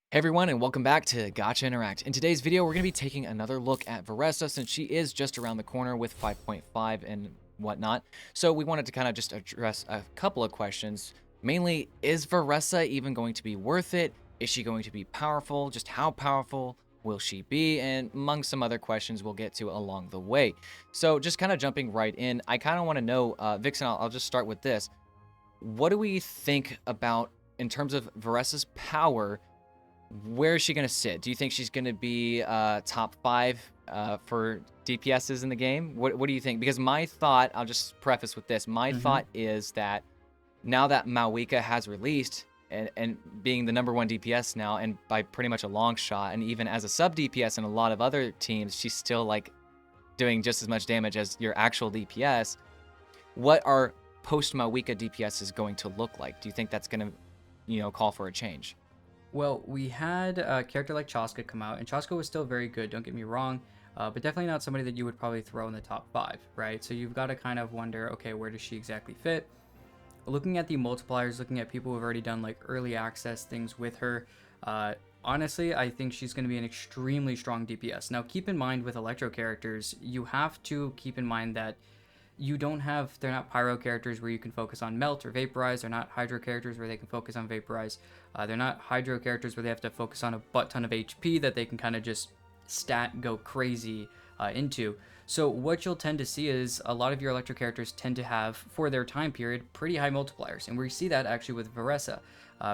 Hey everyone, and welcome back to Gotcha Interact. In today's video, we're going to be taking another look at Veressa since she is just around the corner with 5.5 and whatnot. So we wanted to kind of just address a couple of questions. Mainly, is Veressa even going to be worth it? Is she going to be powerful? Just how powerful will she be? And among some other questions we'll get to along the way. So just kind of jumping right in, I kind of want to know, Vixen, I'll just start with this. What do we think about, in terms of Veressa's power, where is she going to sit? Do you think she's going to be top 5 for DPSs in the game? What do you think? Because my thought, I'll just preface with this. My thought is that now that MAVUIKA has released and being the #1 DPS now, and by pretty much a long shot, and even as a sub DPS in a lot of other teams, she's still like doing just as much damage as your actual DPS. What are post-MAVUIKA DPSs going to look like? Do you think that's going to, call for a change? Well, we had a character like Chaska come out, and Chaska was still very good, don't get me wrong, but definitely not somebody that you would probably throw in the top 5, right? So you've got to kind of wonder, okay, where does she exactly fit? Looking at the multipliers, looking at people who have already done like early access things with her, honestly, I think she's going to be an extremely strong DPS. Now, keep in mind with Electro characters, you have to keep in mind that they're not pyro characters where you can focus on melt or vaporize. They're not hydro characters where they can focus on vaporize. They're not hydro characters where they have to focus on a butt ton of HP that they can kind of just go crazy into. So what you'll tend to see is a lot of your electro characters tend to have, for their time period, pretty high multipliers. And we see that actually with Veressa.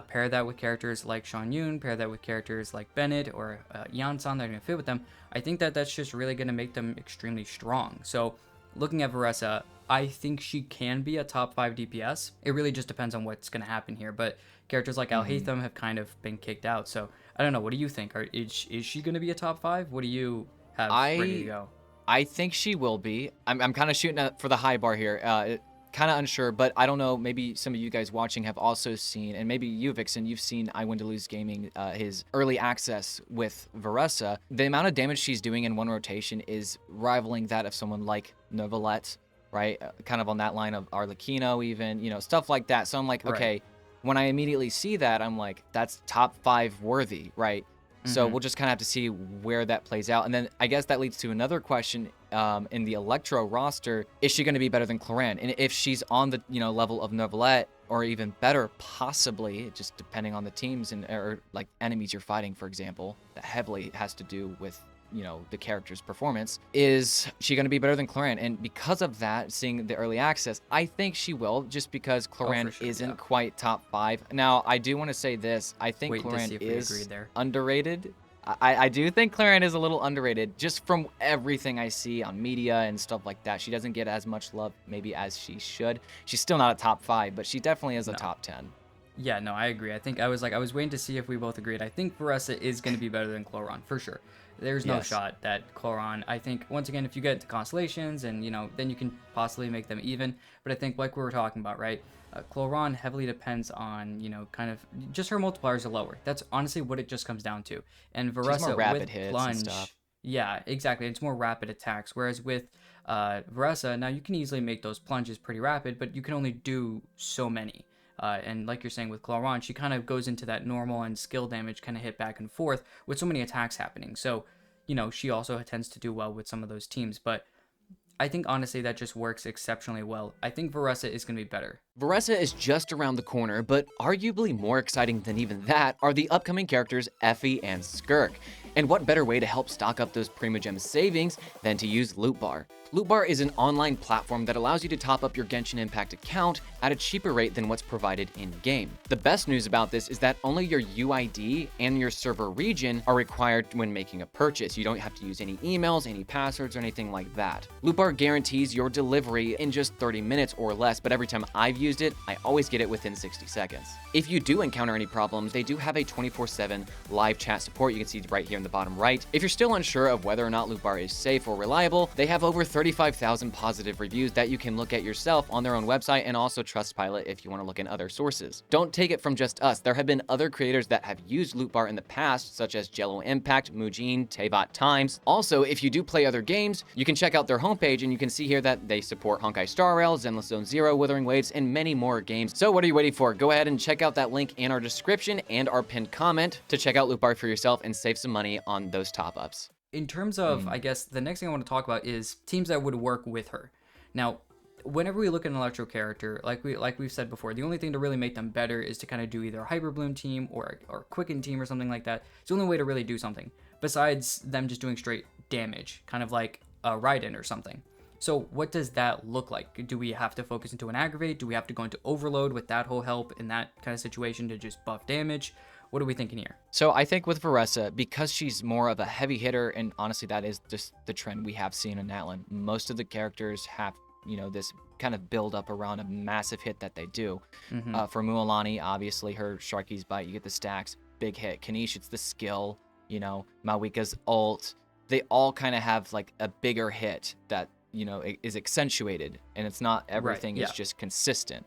Pair that with characters like Sean Yoon, pair that with characters like Bennett or Yansan that are going to fit with them. I think that that's just really going to make them extremely strong. So looking at Veressa, I think she can be a top 5 DPS. It really just depends on what's going to happen here. But characters like Alhaitham have kind of been kicked out. So I don't know. What do you think? Is she going to be a top 5? What do you have ready to go? I think she will be. I'm kind of shooting for the high bar here. Kind of unsure, but I don't know. Maybe some of you guys watching have also seen, and maybe you, Vixen, you've seen I Win to Lose Gaming, his early access with Veressa. The amount of damage she's doing in one rotation is rivaling that of someone like Novelette, right? Kind of on that line of Arlecchino, even, stuff like that. So I'm like, okay, when I immediately see that, I'm like, that's top 5 worthy, right? So we'll just kind of have to see where that plays out. And then I guess that leads to another question in the Electro roster. Is she going to be better than Cloran? And if she's on the level of Novelette or even better, possibly, just depending on the teams or like enemies you're fighting, for example, that heavily has to do with the character's performance. Is she going to be better than Cloran? And because of that, seeing the early access, I think she will, just because Cloran isn't quite top 5. Now, I do want to say this. I think Cloran is underrated. I do think Cloran is a little underrated, just from everything I see on media and stuff like that. She doesn't get as much love maybe as she should. She's still not a top 5, but she definitely is a top 10. Yeah, no, I agree. I think I was waiting to see if we both agreed. I think Veressa is going to be better than Cloran, for sure. There's no shot that Cloran, I think, once again, if you get to constellations and, then you can possibly make them even. But I think, like we were talking about, right, Cloran heavily depends on, kind of, just her multipliers are lower. That's honestly what it just comes down to. And Veressa with Plunge, yeah, exactly. It's more rapid attacks. Whereas with Veressa, now you can easily make those plunges pretty rapid, but you can only do so many. And like you're saying with Cloran, she kind of goes into that normal and skill damage kind of hit back and forth with so many attacks happening. So, she also tends to do well with some of those teams. But I think, honestly, that just works exceptionally well. I think Veressa is going to be better. Veressa is just around the corner, but arguably more exciting than even that are the upcoming characters Effie and Skirk. And what better way to help stock up those Primogem savings than to use Loot Bar? Loot Bar is an online platform that allows you to top up your Genshin Impact account at a cheaper rate than what's provided in-game. The best news about this is that only your UID and your server region are required when making a purchase. You don't have to use any emails, any passwords, or anything like that. Loot Bar guarantees your delivery in just 30 minutes or less, but every time I've used it, I always get it within 60 seconds. If you do encounter any problems, they do have a 24/7 live chat support. You can see right here in in the bottom right. If you're still unsure of whether or not Loot Bar is safe or reliable, they have over 35,000 positive reviews that you can look at yourself on their own website, and also Trustpilot if you want to look in other sources. Don't take it from just us. There have been other creators that have used Loot Bar in the past, such as Genshin Impact, Mujin, Teyvat Times. Also, if you do play other games, you can check out their homepage and you can see here that they support Honkai Star Rail, Zenless Zone Zero, Wuthering Waves, and many more games. So what are you waiting for? Go ahead and check out that link in our description and our pinned comment to check out Loot Bar for yourself and save some money on those top-ups. In terms of, I guess, the next thing I want to talk about is teams that would work with her. Now, whenever we look at an Electro character, like we've said before, the only thing to really make them better is to kind of do either a Hyper Bloom team or Quicken team or something like that. It's the only way to really do something, besides them just doing straight damage, kind of like a Raiden or something. So what does that look like? Do we have to focus into an Aggravate? Do we have to go into Overload with that whole help in that kind of situation to just buff damage? What are we thinking here? So I think with Veressa, because she's more of a heavy hitter, and honestly that is just the trend we have seen in Natlan, most of the characters have, you know, this kind of build up around a massive hit that they do. For Mualani, obviously her Sharky's Bite, you get the stacks, big hit. Kanish, it's the skill, you know, Mavika's ult. They all kind of have like a bigger hit that, you know, is accentuated, and it's not everything is just consistent.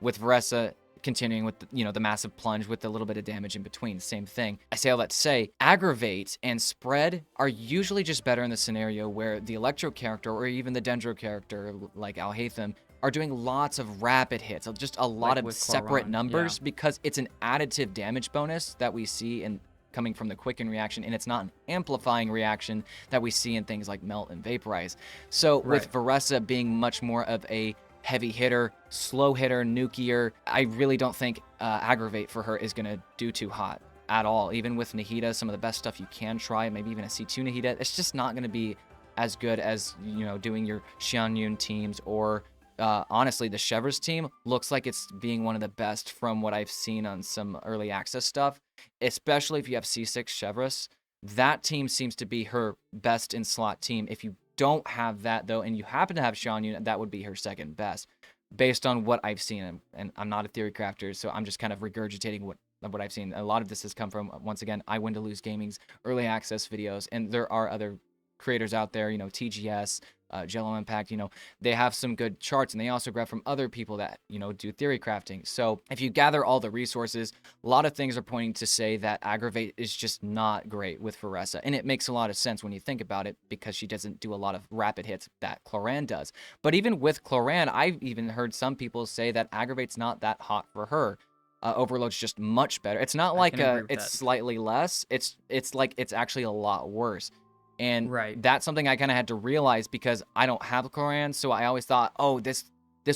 With Veressa, continuing with the, you know, the massive plunge with a little bit of damage in between, same thing. I say all that to say, Aggravate and Spread are usually just better in the scenario where the Electro character or even the Dendro character like Al-Haytham are doing lots of rapid hits, just a lot of separate numbers, because it's an additive damage bonus that we see in coming from the Quicken reaction, and it's not an amplifying reaction that we see in things like Melt and Vaporize. So with Veressa being much more of a heavy hitter, slow hitter, nukier, I really don't think Aggravate for her is going to do too hot at all. Even with Nahida, some of the best stuff you can try, maybe even a C2 Nahida, it's just not going to be as good as, you know, doing your Xianyun teams, or honestly, the Chevreuse team looks like it's being one of the best from what I've seen on some early access stuff, especially if you have C6 Chevreuse. That team seems to be her best in slot team. If you don't have that though, and you happen to have Xianyun, that would be her second best based on what I've seen. And I'm not a theory crafter, so I'm just kind of regurgitating what I've seen. A lot of this has come from, once again, I Win to Lose Gaming's early access videos, and there are other creators out there, you know, TGS, Genshin Impact, you know, they have some good charts, and they also grab from other people that, you know, do theory crafting. So if you gather all the resources, a lot of things are pointing to say that Aggravate is just not great with Veressa, and it makes a lot of sense when you think about it, because she doesn't do a lot of rapid hits that Cloran does. But even with Cloran, I've even heard some people say that Aggravate's not that hot for her. Overload's just much better. It's not like it's slightly less. It's like it's actually a lot worse. And that's something I kind of had to realize, because I don't have Cloran, so I always thought, oh, this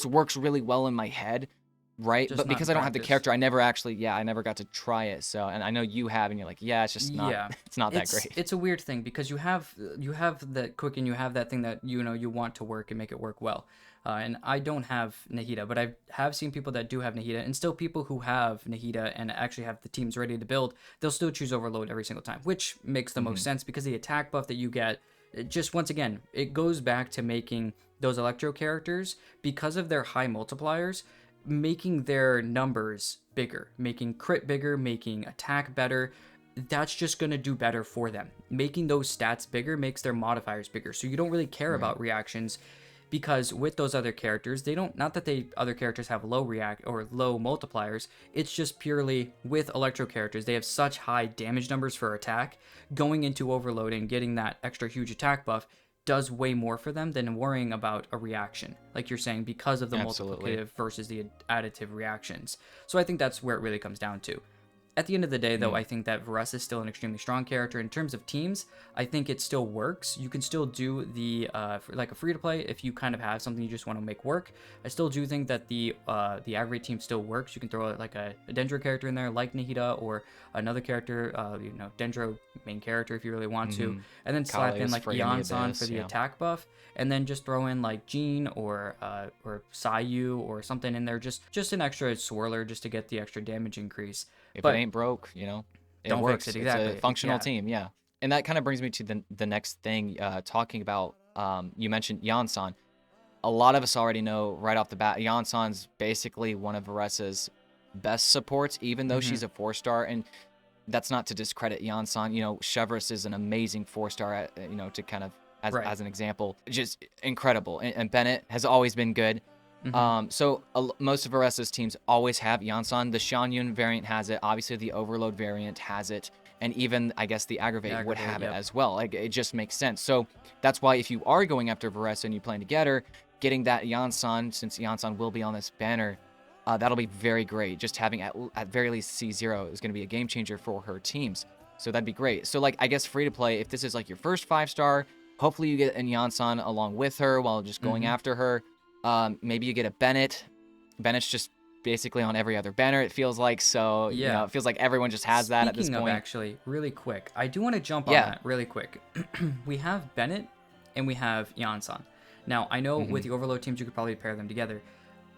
works really well in my head, right? Just but because I don't have the character, I never got to try it. So, and I know you have, and you're like, yeah, it's just not, it's not that great. It's a weird thing, because you have the Quicken, you have that thing that, you know, you want to work and make it work well. And I don't have Nahida, but I have seen people that do have Nahida, and still people who have Nahida and actually have the teams ready to build, they'll still choose Overload every single time, which makes the most sense, because the attack buff that you get, just once again, it goes back to making those Electro characters, because of their high multipliers, making their numbers bigger, making crit bigger, making attack better. That's just going to do better for them. Making those stats bigger makes their modifiers bigger, so you don't really care about reactions. Because with those other characters, they don't, not that other characters have low react or low multipliers, it's just purely with Electro characters, they have such high damage numbers for attack. Going into Overload and getting that extra huge attack buff does way more for them than worrying about a reaction, like you're saying, because of the multiplicative versus the additive reactions. So I think that's where it really comes down to. At the end of the day, though, I think that Veressa is still an extremely strong character. In terms of teams, I think it still works. You can still do the like a free-to-play if you kind of have something you just want to make work. I still do think that the Aggravate team still works. You can throw like a Dendro character in there, like Nahida, or another character, you know, Dendro main character if you really want to, and then slap in like Yansan for the attack buff, and then just throw in like Jean or Sayu or something in there, just an extra swirler just to get the extra damage increase. If it ain't broke, you know, it works. Fix it, exactly. It's a functional team, yeah. And that kind of brings me to the next thing, talking about, you mentioned Yansan. A lot of us already know right off the bat, Yansan's basically one of Veressa's best supports, even though she's a 4-star. And that's not to discredit Yansan. You know, Chevrolet is an amazing 4-star, you know, to kind of, Right. as an example, just incredible. And Bennett has always been good. So most of Veresa's teams always have Yansan. The Shanyun variant has it. Obviously, the Overload variant has it. And even, I guess, the Aggravate would have it as well. Like, it just makes sense. So that's why if you are going after Veressa and you plan together, getting that Yansan, since Yansan will be on this banner, that'll be very great. Just having at very least C0 is going to be a game changer for her teams. So that'd be great. So, like, I guess free to play, if this is like your first 5-star, hopefully you get an Yansan along with her while just going after her. Maybe you get a Bennett. Bennett's just basically on every other banner, it feels like. So, you know, it feels like everyone just has that at this point. Speaking of, actually, really quick, I do want to jump on that really quick. We have Bennett and we have Yansan. Now, I know with the Overload teams, you could probably pair them together.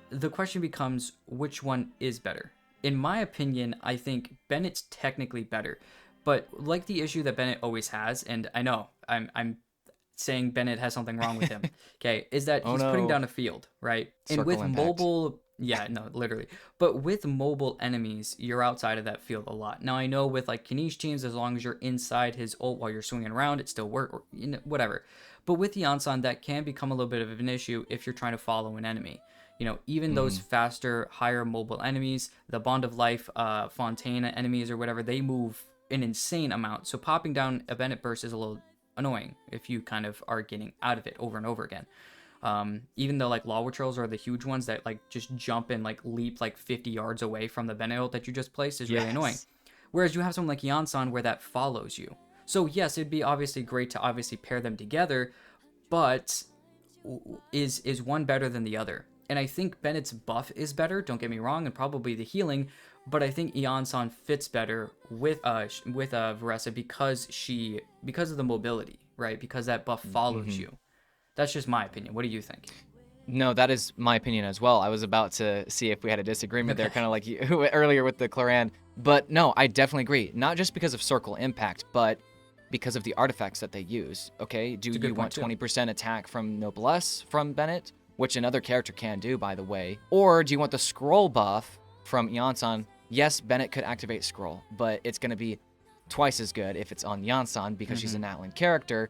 The question becomes, which one is better? In my opinion, I think Bennett's technically better. But like the issue that Bennett always has, and I know I'm saying Bennett has something wrong with him, okay, is that he's putting down a field, right? Circle and with impact. mobile, yeah, no, literally. But with mobile enemies, you're outside of that field a lot. Now, I know with like Kanish teams, as long as you're inside his ult while you're swinging around, it still works, or you know, whatever. But with Yansan, that can become a little bit of an issue if you're trying to follow an enemy. You know, even those faster, higher mobile enemies, the Bond of Life, Fontana enemies or whatever, they move an insane amount. So popping down a Bennett burst is a little annoying if you kind of are getting out of it over and over again. Even though like Lava Trails are the huge ones that like just jump and like leap like 50 yards away from the Bennett ult that you just placed is really annoying. Whereas you have someone like Yansan where that follows you. So yes, it'd be obviously great to obviously pair them together, but is one better than the other? And I think Bennett's buff is better, don't get me wrong, and probably the healing, but I think Yansan fits better with Veressa because of the mobility, right? Because that buff follows you. That's just my opinion. What do you think? No, that is my opinion as well. I was about to see if we had a disagreement there, kind of like you earlier with the Claran. But no, I definitely agree. Not just because of circle impact, but because of the artifacts that they use. Okay, do you want 20% attack from Noblesse from Bennett, which another character can do, by the way? Or do you want the scroll buff from Yansan? Yes, Bennett could activate scroll, but it's going to be twice as good if it's on Yansan because she's an Atlan character.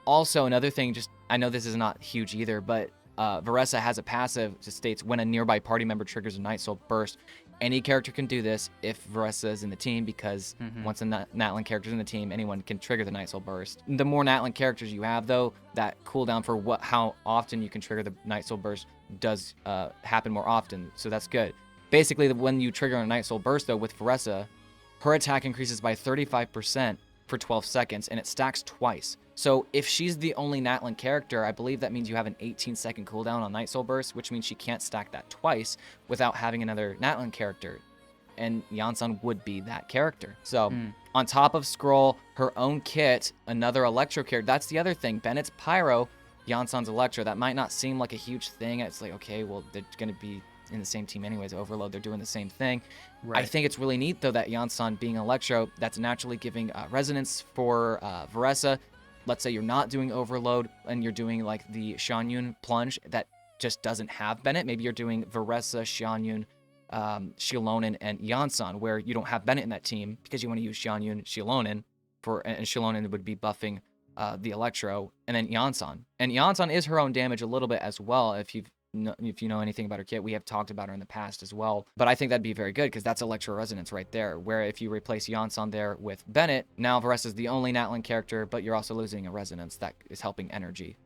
Also, another thing, just I know this is not huge either, but Veressa has a passive that states when a nearby party member triggers a Night Soul burst. Any character can do this if Veressa is in the team because once a Natlan character is in the team, anyone can trigger the Night Soul burst. The more Natlan characters you have, though, that cooldown for how often you can trigger the Night Soul burst does happen more often, so that's good. Basically, when you trigger a Night Soul burst, though, with Veressa, her attack increases by 35% for 12 seconds, and it stacks twice. So if she's the only Natlan character, I believe that means you have an 18-second cooldown on Night Soul Burst, which means she can't stack that twice without having another Natlan character. And Yansan would be that character. So on top of Scroll, her own kit, another Electro character. That's the other thing. Bennett's Pyro, Yansan's Electro. That might not seem like a huge thing. It's like, okay, well, they're going to be in the same team anyways. Overload, they're doing the same thing. Right. I think it's really neat, though, that Yansan being Electro, that's naturally giving resonance for Veressa. Let's say you're not doing Overload and you're doing like the Shanyun plunge that just doesn't have Bennett. Maybe you're doing Veressa, Shanyun, Xilonen, and Yansan, where you don't have Bennett in that team because you want to use Shanyun, Xilonen, and Xilonen would be buffing the Electro, and then Yansan. And Yansan is her own damage a little bit as well. If you know anything about her kit, we have talked about her in the past as well. But I think that'd be very good because that's Electro Resonance right there, where if you replace Yansan there with Bennett, now Veressa's the only Natlan character, but you're also losing a Resonance that is helping energy.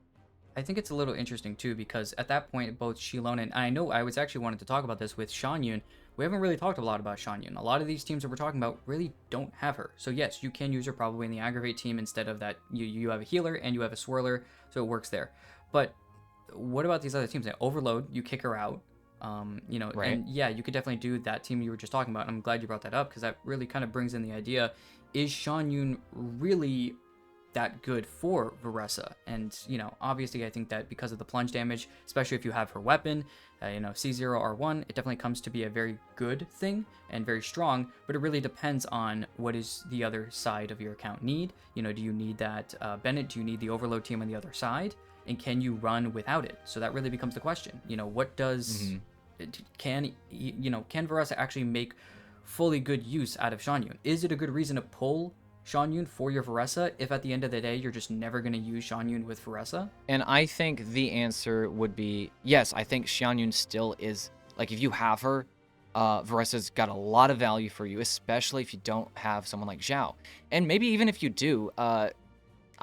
I think it's a little interesting too because at that point, both Xilonen, and I know I was actually wanted to talk about this with Shanyun. We haven't really talked a lot about Shanyun. A lot of these teams that we're talking about really don't have her. So yes, you can use her probably in the Aggravate team instead of that. You have a healer and you have a swirler, so it works there. But what about these other teams? Overload, you kick her out. Right. And yeah, you could definitely do that team you were just talking about. I'm glad you brought that up because that really kind of brings in the idea: is Shanyun really that good for Veressa? And obviously, I think that because of the plunge damage, especially if you have her weapon, C0R1, it definitely comes to be a very good thing and very strong. But it really depends on what is the other side of your account need. Do you need that Bennett? Do you need the Overload team on the other side? And can you run without it? So that really becomes the question. What does can Veressa actually make fully good use out of Xianyun? Is it a good reason to pull Xianyun for your Veressa if at the end of the day you're just never going to use Xianyun with Veressa? And I think the answer would be yes. I think Xianyun still is, like, if you have her, Veressa's got a lot of value for you, especially if you don't have someone like Zhao. And maybe even if you do, I'll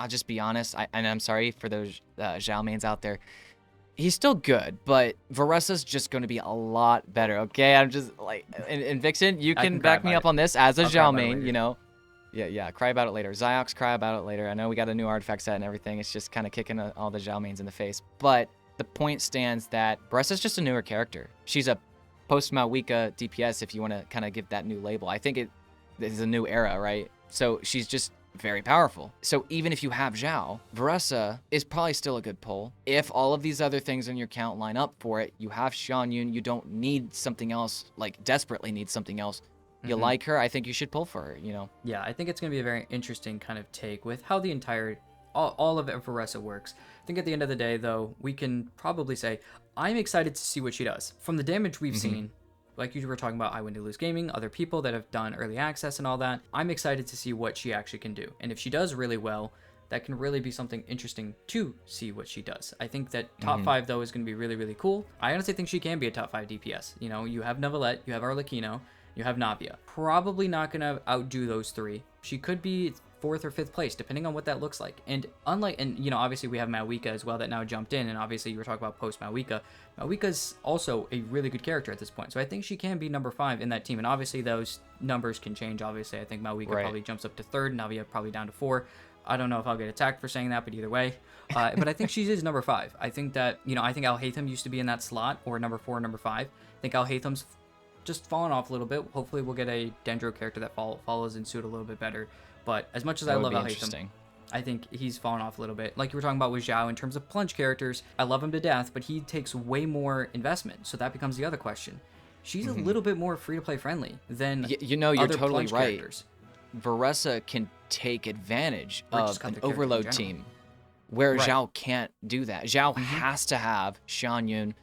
just be honest, and I'm sorry for those Zhao mains out there. He's still good, but Veressa's just going to be a lot better, okay? I'm just like, and Vixen, you can back me up on this as a Zhao main, you know? Yeah, cry about it later. Ziox, cry about it later. I know we got a new artifact set and everything. It's just kind of kicking all the Zhao mains in the face. But the point stands that Veressa's just a newer character. She's a post-MAVUIKA DPS, if you want to kind of give that new label. I think it is a new era, right? So she's just very powerful. So even if you have Zhao, Veressa is probably still a good pull. If all of these other things in your count line up for it, you have Xianyun, you don't need something else, like desperately need something else. You like her, I think you should pull for her, you know? Yeah, I think it's going to be a very interesting kind of take with how the entire, all of Veressa works. I think at the end of the day, though, we can probably say, I'm excited to see what she does. From the damage we've seen, like you were talking about, I Win to Lose Gaming, other people that have done early access and all that, I'm excited to see what she actually can do. And if she does really well, that can really be something interesting to see what she does. I think that top 5, though, is going to be really, really cool. I honestly think she can be a top 5 DPS. You know, you have Nevalette, you have Arlecchino, you have Navia. Probably not going to outdo those 3. She could be 4th or 5th place, depending on what that looks like. And you know, obviously we have MAVUIKA as well that now jumped in, and obviously you were talking about post-MAVUIKA. MAVUIKA's also a really good character at this point, so I think she can be number 5 in that team, and obviously those numbers can change. Obviously, I think MAVUIKA probably jumps up to 3rd, Navia probably down to 4. I don't know if I'll get attacked for saying that, but either way. But I think she is number 5. I think that, you know, I think Al-Haytham used to be in that slot, or number 4, number 5. I think Al-Haytham's just fallen off a little bit. Hopefully we'll get a Dendro character that follows in suit a little bit better. But as much as I love Al-Haytham, I think he's fallen off a little bit. Like you were talking about with Zhao in terms of plunge characters, I love him to death, but he takes way more investment. So that becomes the other question. She's a little bit more free-to-play friendly than you know, you're other totally plunge right. characters. Veressa can take advantage of an the overload character in team, where Zhao can't do that. Zhao has to have Xianyun,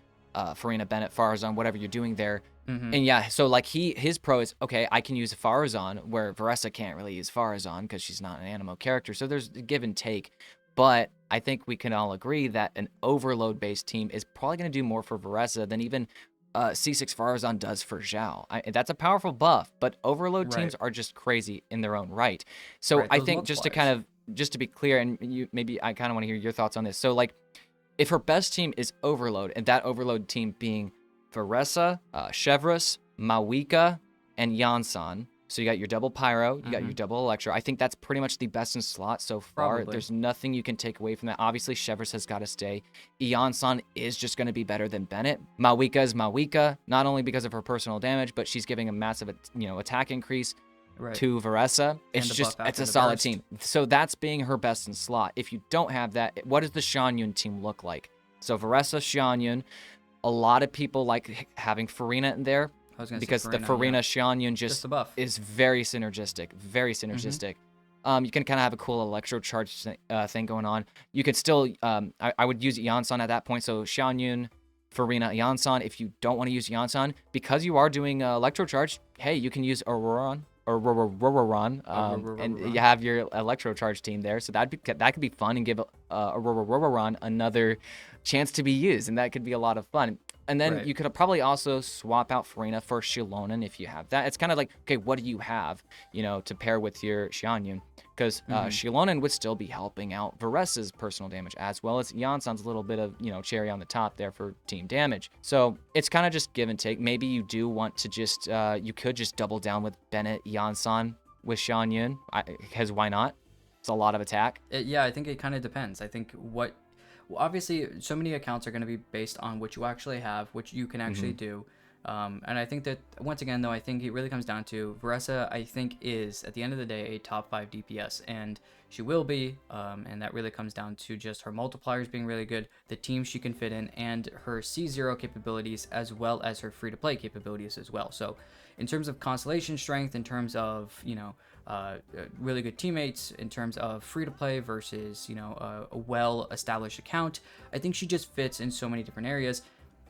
Farina, Bennett, Farazan, whatever you're doing there. And yeah, so like his pro is, okay, I can use Farazan, where Veressa can't really use Farazan because she's not an animo character. So there's a give and take. But I think we can all agree that an overload-based team is probably going to do more for Veressa than even C6 Farazan does for Zhao. That's a powerful buff, but overload teams are just crazy in their own right. So I think just to be clear, and maybe I kind of want to hear your thoughts on this. So like, if her best team is overload, and that overload team being Veressa, Chevreuse, MAVUIKA, and Yansan. So you got your double Pyro, you got your double Electro. I think that's pretty much the best in slot so far. Probably. There's nothing you can take away from that. Obviously, Chevreuse has got to stay. Yansan is just going to be better than Bennett. MAVUIKA is MAVUIKA, not only because of her personal damage, but she's giving a massive, attack increase to Veressa. It's a solid team. So that's being her best in slot. If you don't have that, what does the Xianyun team look like? So Veressa, Xianyun. A lot of people like having Farina in there because the Farina Xianyun just is very synergistic, very synergistic. You can kind of have a cool electro charge thing going on. You could still, I would use Yansan at that point. So Xianyun, Farina, Yansan. If you don't want to use Yansan, because you are doing electro charge, hey, you can use Auroran. And you have your electro charge team there, so that could be fun and give Auroran another chance to be used, and that could be a lot of fun. And then you could probably also swap out Farina for Xilonen if you have that. It's kind of like, okay, what do you have, to pair with your Xianyun? Because Xilonen would still be helping out Veressa's personal damage, as well as Yansan's little bit of, cherry on the top there for team damage. So it's kind of just give and take. Maybe you do want to just, you could just double down with Bennett, Yansan with Xianyun, because why not? It's a lot of attack. Yeah, I think it kind of depends. I think obviously, so many accounts are going to be based on what you actually have, which you can actually do. And I think that, once again, though, I think it really comes down to Veressa, I think, is, at the end of the day, a top 5 DPS. And she will be, and that really comes down to just her multipliers being really good, the team she can fit in, and her C0 capabilities, as well as her free-to-play capabilities as well. So, in terms of constellation strength, in terms of, really good teammates, in terms of free-to-play versus, a well-established account, I think she just fits in so many different areas.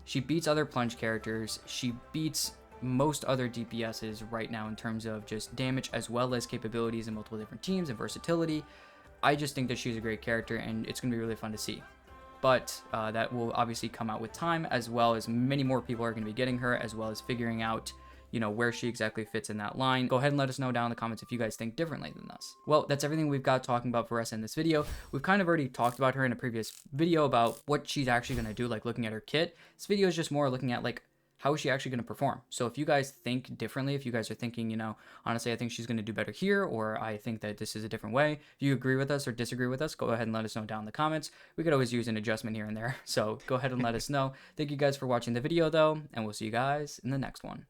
She beats other plunge characters. She beats most other DPSs right now in terms of just damage as well as capabilities in multiple different teams and versatility. I just think that she's a great character, and it's going to be really fun to see. But that will obviously come out with time, as well as many more people are going to be getting her, as well as figuring out, you know, where she exactly fits in that line. Go ahead and let us know down in the comments if you guys think differently than us. Well, that's everything we've got talking about Veressa in this video. We've kind of already talked about her in a previous video about what she's actually going to do, like looking at her kit. This video is just more looking at like, how is she actually going to perform? So if you guys think differently, if you guys are thinking, you know, honestly, I think she's going to do better here, or I think that this is a different way, if you agree with us or disagree with us, go ahead and let us know down in the comments. We could always use an adjustment here and there. So go ahead and let us know. Thank you guys for watching the video though, and we'll see you guys in the next one.